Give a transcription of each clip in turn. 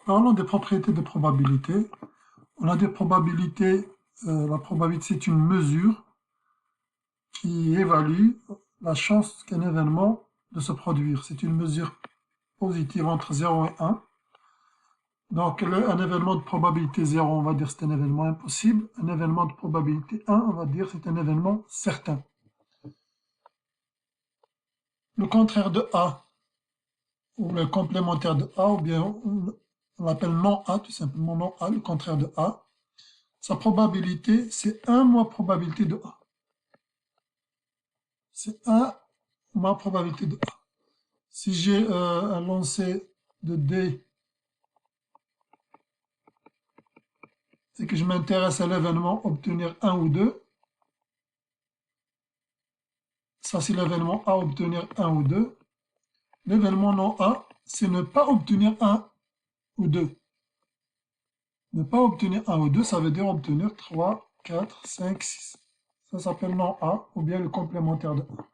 Parlons des propriétés de probabilité. On a des probabilités, la probabilité c'est une mesure qui évalue la chance qu'un événement de se produire. C'est une mesure positive entre 0 et 1. Donc un événement de probabilité 0, on va dire c'est un événement impossible. Un événement de probabilité 1, on va dire c'est un événement certain. Le contraire de A, ou le complémentaire de A, ou bien on l'appelle non A, tout simplement non A, le contraire de A. Sa probabilité, c'est 1 moins probabilité de A. C'est 1 moins probabilité de A. Si j'ai un lancer de dés et que je m'intéresse à l'événement obtenir 1 ou 2, ça c'est l'événement A obtenir 1 ou 2. L'événement non A, c'est ne pas obtenir 1 ou 2. Ne pas obtenir 1 ou 2, ça veut dire obtenir 3, 4, 5, 6. Ça s'appelle non A, ou bien le complémentaire de A.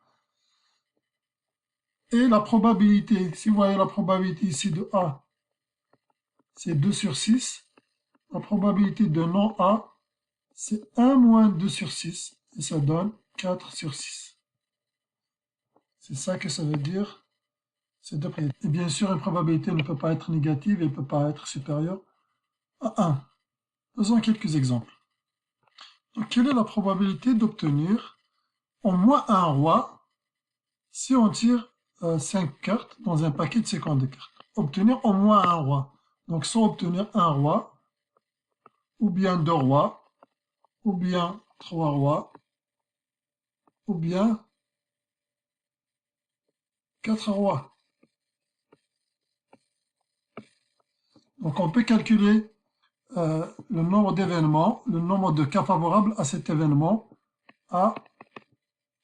Et la probabilité, si vous voyez la probabilité ici de A, c'est 2 sur 6. La probabilité de non A, c'est 1 moins 2 sur 6. Et ça donne 4 sur 6. C'est ça que ça veut dire. Et bien sûr, une probabilité ne peut pas être négative et ne peut pas être supérieure à 1. Faisons quelques exemples. Donc, quelle est la probabilité d'obtenir au moins un roi si on tire 5 cartes dans un paquet de 50 cartes? Obtenir au moins un roi. Donc, soit obtenir un roi, ou bien 2 rois, ou bien 3 rois, ou bien 4 rois. Donc, on peut calculer le nombre d'événements, le nombre de cas favorables à cet événement A,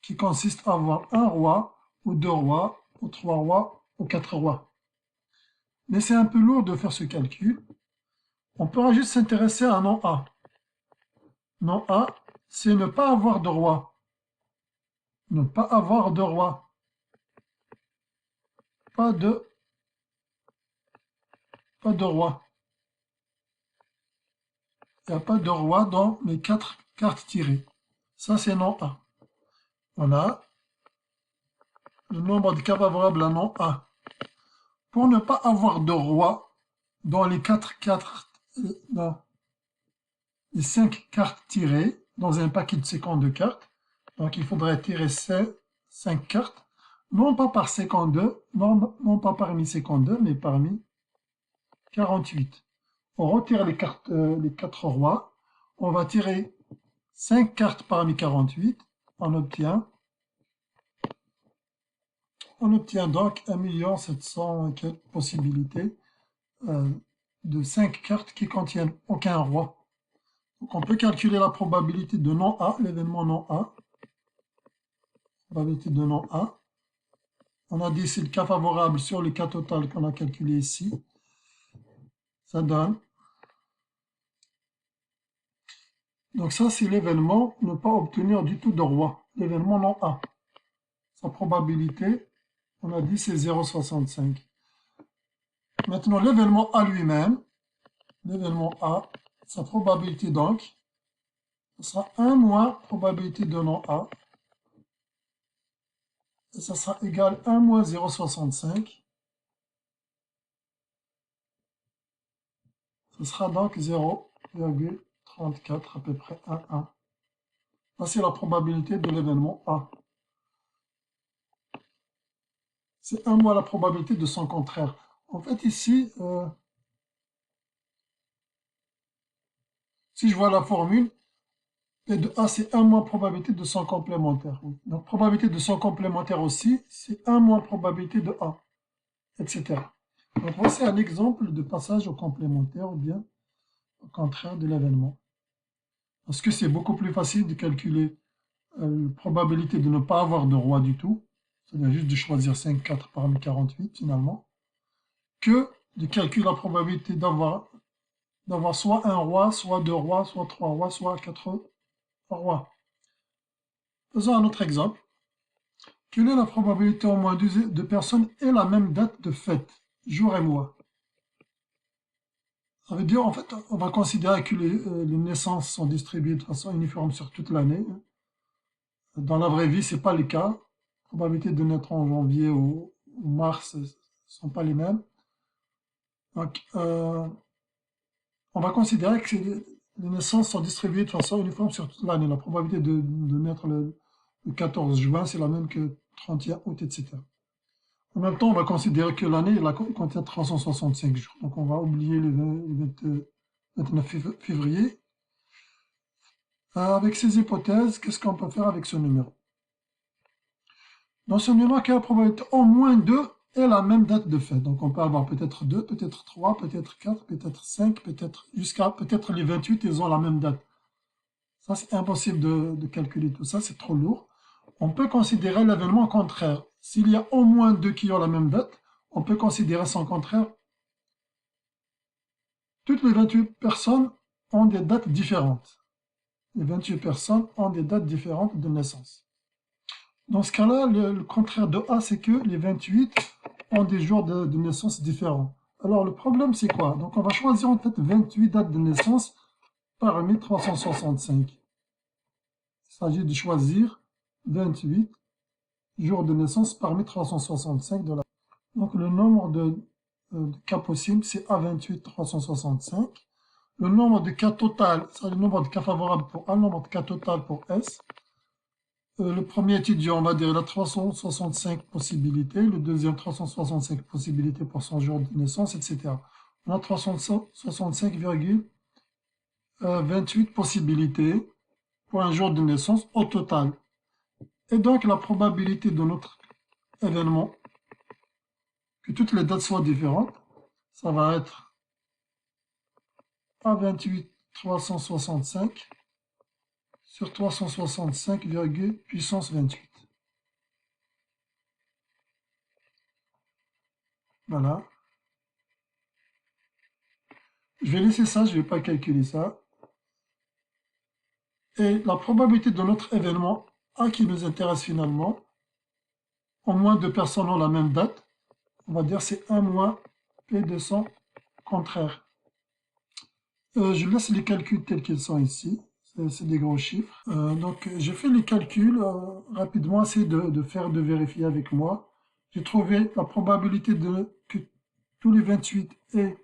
qui consiste à avoir un roi, ou 2 rois, ou 3 rois, ou 4 rois. Mais c'est un peu lourd de faire ce calcul. On pourra juste s'intéresser à un nom A. Nom A, c'est ne pas avoir de roi. Ne pas avoir de roi. Pas de roi. Il n'y a pas de roi dans les 4 cartes tirées. Ça, c'est nom A. On a le nombre de cas favorables à nom A. Pour ne pas avoir de roi dans les 5 cartes tirées dans un paquet de 52 cartes, donc il faudrait tirer ces 5 cartes, non pas par 52, non pas parmi 52, mais parmi 48. On retire les 4 rois, on va tirer 5 cartes parmi 48, on obtient donc 1 700 000 possibilités de 5 cartes qui contiennent aucun roi. Donc on peut calculer la probabilité de non A, l'événement non A. Probabilité de non A. On a dit c'est le cas favorable sur le cas total qu'on a calculé ici. Ça donne. Donc ça c'est l'événement ne pas obtenir du tout de roi. L'événement non A. Sa probabilité, on a dit c'est 0,65. Maintenant l'événement A lui-même, l'événement A, sa probabilité donc, ce sera 1 moins probabilité de non A. Et ça sera égal à 1 moins 0,65. Ce sera donc 0,34 à peu près 1,1. Ça, c'est la probabilité de l'événement A. C'est 1 moins la probabilité de son contraire. En fait, ici, si je vois la formule, P de A, c'est 1 moins probabilité de son complémentaire. Donc, probabilité de son complémentaire aussi, c'est 1 moins probabilité de A, etc. Donc, voici un exemple de passage au complémentaire ou bien au contraire de l'événement. Parce que c'est beaucoup plus facile de calculer la probabilité de ne pas avoir de roi du tout, c'est-à-dire juste de choisir 5, 4 parmi 48 finalement, que de calculer la probabilité d'avoir soit un roi, soit 2 rois, soit 3 rois, soit 4 rois. Faisons un autre exemple. Quelle est la probabilité au moins de personnes aient la même date de fête, jour et mois? Ça veut dire, en fait, on va considérer que les naissances sont distribuées de façon uniforme sur toute l'année. Dans la vraie vie, ce n'est pas le cas. La probabilité de naître en janvier ou mars ne sont pas les mêmes. Donc, on va considérer que les naissances sont distribuées de façon uniforme sur toute l'année. La probabilité de naître le 14 juin, c'est la même que 31 août, etc. En même temps, on va considérer que l'année contient 365 jours. Donc, on va oublier le 29 février. Avec ces hypothèses, qu'est-ce qu'on peut faire avec ce numéro? Dans ce numéro, quelle est la probabilité au moins 2 et la même date de fête? Donc, on peut avoir peut-être 2, peut-être 3, peut-être 4, peut-être 5, peut-être peut-être les 28, ils ont la même date. Ça, c'est impossible de calculer tout ça, c'est trop lourd. On peut considérer l'événement contraire. S'il y a au moins 2 qui ont la même date, on peut considérer son contraire. Toutes les 28 personnes ont des dates différentes. Les 28 personnes ont des dates différentes de naissance. Dans ce cas-là, le contraire de A, c'est que les 28 ont des jours de naissance différents. Alors, le problème, c'est quoi? Donc, on va choisir en fait 28 dates de naissance parmi 365. Il s'agit de choisir 28 jours de naissance parmi 365 de la. Donc, le nombre de cas possibles, c'est A28 365. Le nombre de cas total, c'est le nombre de cas favorables pour A, le nombre de cas total pour S. Le premier étudiant, on va dire, il a 365 possibilités, le deuxième 365 possibilités pour son jour de naissance, etc. On a 365,28 possibilités pour un jour de naissance au total. Et donc la probabilité de notre événement, que toutes les dates soient différentes, ça va être A28 365 sur 365, puissance 28. Voilà. Je vais laisser ça, je ne vais pas calculer ça. Et la probabilité de notre événement A qui nous intéresse finalement, au moins 2 personnes ont la même date, on va dire c'est 1 moins P de son contraire. Je laisse les calculs tels qu'ils sont ici, c'est des gros chiffres. Donc j'ai fait les calculs rapidement, essayez de vérifier avec moi. J'ai trouvé la probabilité que tous les 28 est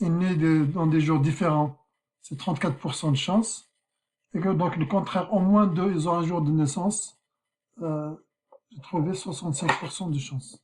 né dans des jours différents, c'est 34% de chance. Et que donc le contraire, au moins 2, ils ont un jour de naissance, j'ai trouvé 65% de chance.